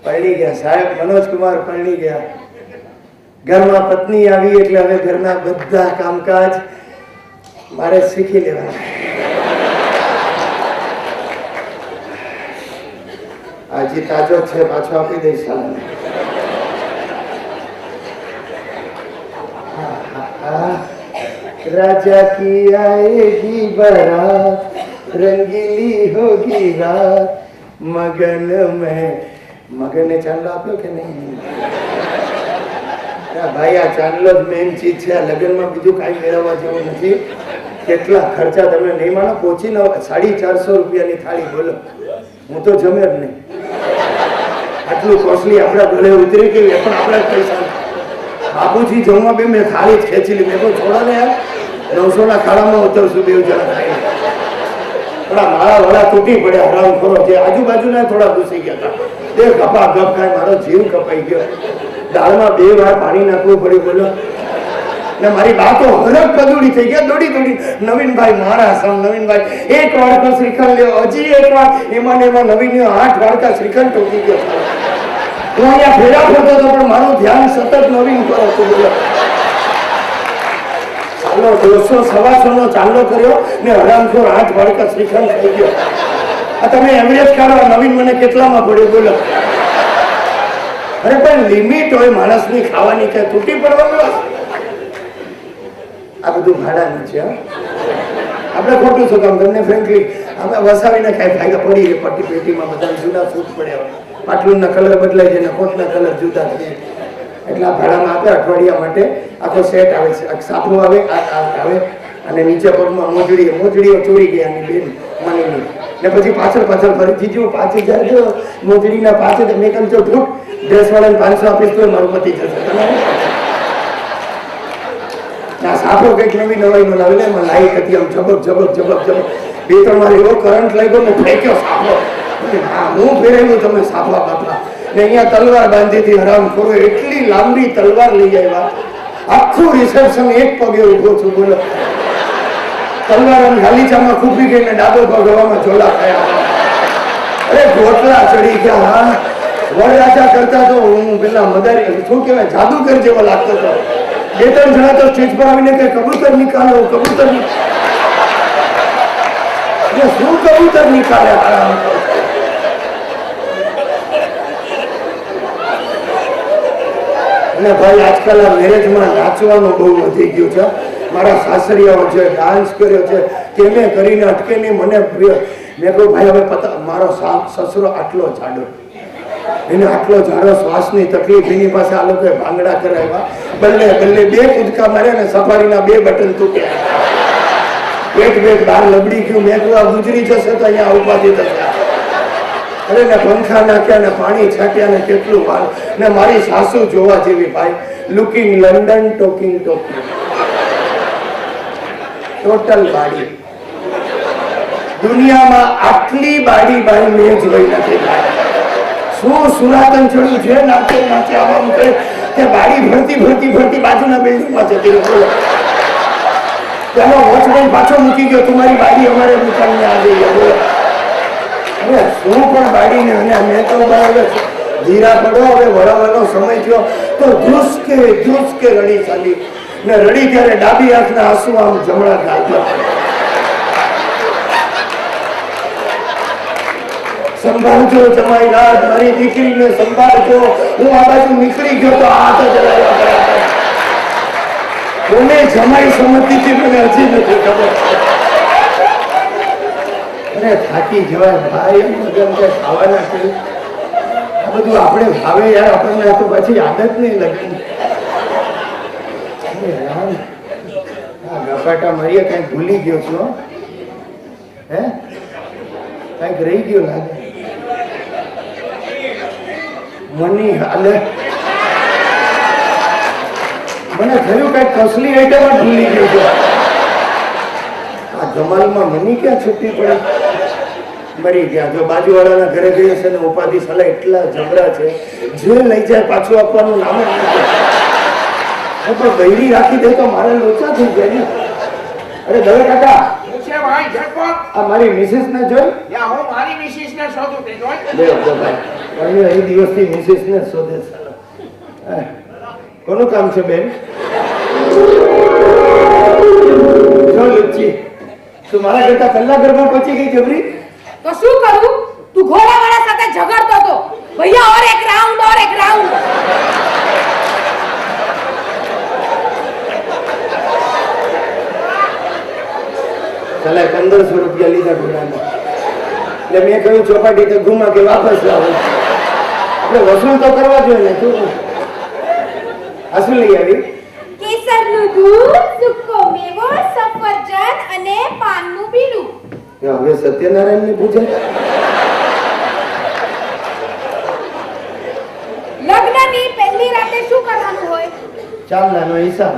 પરણી ગયા સાહેબ, મનોજ કુમાર પરણી ગયા. ઘરમાં પત્ની આવી એટલે હવે ઘરના બધા કામકાજ મારે શીખી લેવાના. આજે તાજો છે, પાછો આપી દઈશ. राजा की आएगी बारात, रंगीली होगी रात, मगन में. मगन ने चांदलो आप्यो के नहीं? भाई आ चांदलो જ મેન ચીજ છે. લગ્નમાં બીજું કાંઈ મેળવવા જેવું નથી. કેટલા ખર્ચા તમે નહીં માનો. પહોંચીને 450 રૂપિયાની થાળી. બોલો, હું તો જમે જ નહીં. આટલું કોસ્ટલી આપણા ઘરે ઉતરી ગયું એ પણ આપણા પૈસા. બાપુજી જમવા બે મેં થાળી જ ખેંચી લીધી. મેં છોડા ને યાર 900 ના ખાડામાં ઉતરશું બે જણા થાય. થોડા માળા વડા તૂટી પડ્યા. હરામ ખરો જે આજુબાજુના થોડા ઘૂસી ગયા હતા. બે ગપા ગપ ખાય મારો જીવ કપાઈ ગયો. દાળમાં 2 વાર પાણી નાખવું પડ્યું. બોલો ને મારી બાતો હરક પદુડી થઈ ગયા. દોડી દોડી નવીનભાઈ મારા સમ નવીનભાઈ એક વાડકો શ્રીખંડ લ્યો, હજી એક વાર. એમાં નવીન 8 વાડકા શ્રીખંડ ટોકી ગયો. હું અહીંયા ફેરા ફરતો હતો પણ મારું ધ્યાન સતત નવીન પર હતું. બોલો ચાલો 200-125 નો ચાંદલો કર્યો ને હરામખોર 8 વાડકા શ્રીખંડ થઈ ગયો. આ તમે એવરેજ કાઢો. નવીન મને કેટલામાં પડ્યો? બોલો. અરે પણ લિમિટ હોય માણસની ખાવાની, કે તૂટી પડવાનું. આ બધું ભાડાનું છે. આપણે ખોટું શું કામ? તમને ફ્રેન્કલી અમે વસાવીને કાંઈ ફાયદા પડી રહે. પટ્ટી પેટીમાં બધા જૂના સૂટ પડ્યા, પાટલુંના કલર બદલાય છે ને કોટના કલર જુદા થઈ. એટલે આ ભાડામાં આપણે અઠવાડિયા માટે આખો સેટ આવે છે. સાફો આવે, આવે અને નીચે પગમાં મોજડીઓ ચોરી ગયા બેન મનીની. ને પછી પાછળ ફરીથી જો 5000 જો મોજડીના 5000. મેં કહ્યું જો ફૂટ ડ્રેસ વાળાને 500 આપીશ તો મારું પતી જશે. સાફો કંઈક નવી નવાઈનો લાવેલો. એમાં લાઈટ હતી આમ ઝબક. 2-3 વાર એવો કરંટ લાગ્યો ને ફેંક્યો સાફો. હા હું ફેરેલું તમે સાફા બાપા. ને અહીંયા તલવાર બાંધી હતી. હરામ ખોરો એટલી લાંબી તલવાર લઈ આવ્યા. આખું રિસેપ્શન એક પગે ઉભો છું. બોલો તલવાર આમ ગાલીચામાં ખૂપી ગઈ ને ડાબો પગ હવામાં ઝોલા ખાયા. અરે ગોટલા ચડી ગયા. હા વરરાજા કરતા તો હું પેલા મદારી શું કહેવાય જાદુગર જેવો લાગતો હતો. 2-3 જણા તો સ્ટેજ પર આવીને કે કબૂતર નિકાલો, કબૂતર શું કબૂતર નિકાલે? અને ભાઈ આજકાલ આ મેરેજમાં નાચવાનું બહુ વધી ગયું છે. મારા સાસરિયાઓ છે ડાન્સ કર્યો છે કે મેં કરીને અટકે નહીં. મને મેં કહ્યું ભાઈ હવે મારો સસરો આટલો જાડો, એને આટલો જાડો, શ્વાસની તકલીફ, એની પાસે આ લોકોએ ભાંગડા કરાવ્યા. બંને 2 કૂદકા માર્યા ને સફારીના 2 બટન તૂટ્યા. પેટ બહાર લબડી ગયું. મેં કહ્યું ગુજરી જશે તો અહીંયા ઉપાધિ થશે. અરે ને પંખા નાખ્યા ને પાણી છાંટ્યા ને કેટલું વાર. ને મારી સાસુ જોવા જેવી ભાઈ. લુકિંગ લંડન, ટોકિંગ ટોટલ બાડી. દુનિયામાં આટલી બાડી ભાઈ મેં જોઈ નથી. શું સુરાતન ચડ્યું છે. નાચે આવા કરે કે બાડી ભરતી બાજુના બિલ્ડિંગમાં જતી રહી. તેનો વોચમેન પાછો મૂકી ગયો. તમારી બાડી અમારે દુકાનને આવી ગયો. બોલો હવે શું પણ બાડીને. અને મેં તો બરાબર ધીરા પડો. હવે વળાવવાનો સમય થયો તો ધ્રુસકે રડી ચાલી. ને રડી ત્યારે ડાબી આંખના આંસુ આમ જમણા ગાલ પર. સંભાળજો જમાઈ રાત, મારી દીકરીને સંભાળજો. હું આ બાજુ નીકળી ગયો તો હાથ જ હલાવ્યા. કોને જમાઈ સમજતી મને હજી નથી ખબર. અરે થાકી જવાય ભાઈ. મગન કે ખાવાના છે આ બધું આપણે ભાવે યાર. આપણને તો પછી આદત નહીં લગી. ગપાટા મારીએ કઈક ભૂલી ગયો છો. હે કઈક રહી ગયો લાગે. મની હાલે મને થયું કઈક કસલી આઈટમ જ ભૂલી ગયો છો. આ ધમાલમાં મની ક્યાં છૂટી પડી? મરી ગયા. જો બાજુવાળાના ઘરે ગઈ છે ને ઉપાધિ સલાહ એટલા જબરા છે. જે લઈ જાય પાછું આપવાનું નામ જ નથી. પણ બૈરી રાખી દે તો મારે લોચા થઈ જાય ને. અરે દવે કાકા, આ મારી મિસિસ ને જોઈ. હું મારી મિસિસ ને શોધું તે જોઈ. લે તો ભાઈ અને એ દિવસથી મિસિસ ને શોધે સાલો. કોનું કામ છે બેન? જો લુચ્ચી તું મારા કરતા પહેલા ઘરમાં પહોંચી ગઈ જબરી. તો શું કરું? તું ઘોડાવાળા સાથે ઝઘડતો હતો. ભૈયા और एक राउंड और एक राउंड. चला 1500 रुपया લીધા ઘોડાના. એટલે મેં કહ્યું ચોપાટી તો ઘુમા કે વાપસ લાવો. આપણે વસૂલ તો કરવા જોઈએ ને. તું આ શું લઈ આવી? કેસરનું દૂધ, સૂકો મેવો, સફરજન અને પાનનું પીલું. હવે સત્યનારાયણ ની પૂજા. લગ્નની પહેલી રાતે શું કરવાનું હોય? ચાંદલાનો હિસાબ.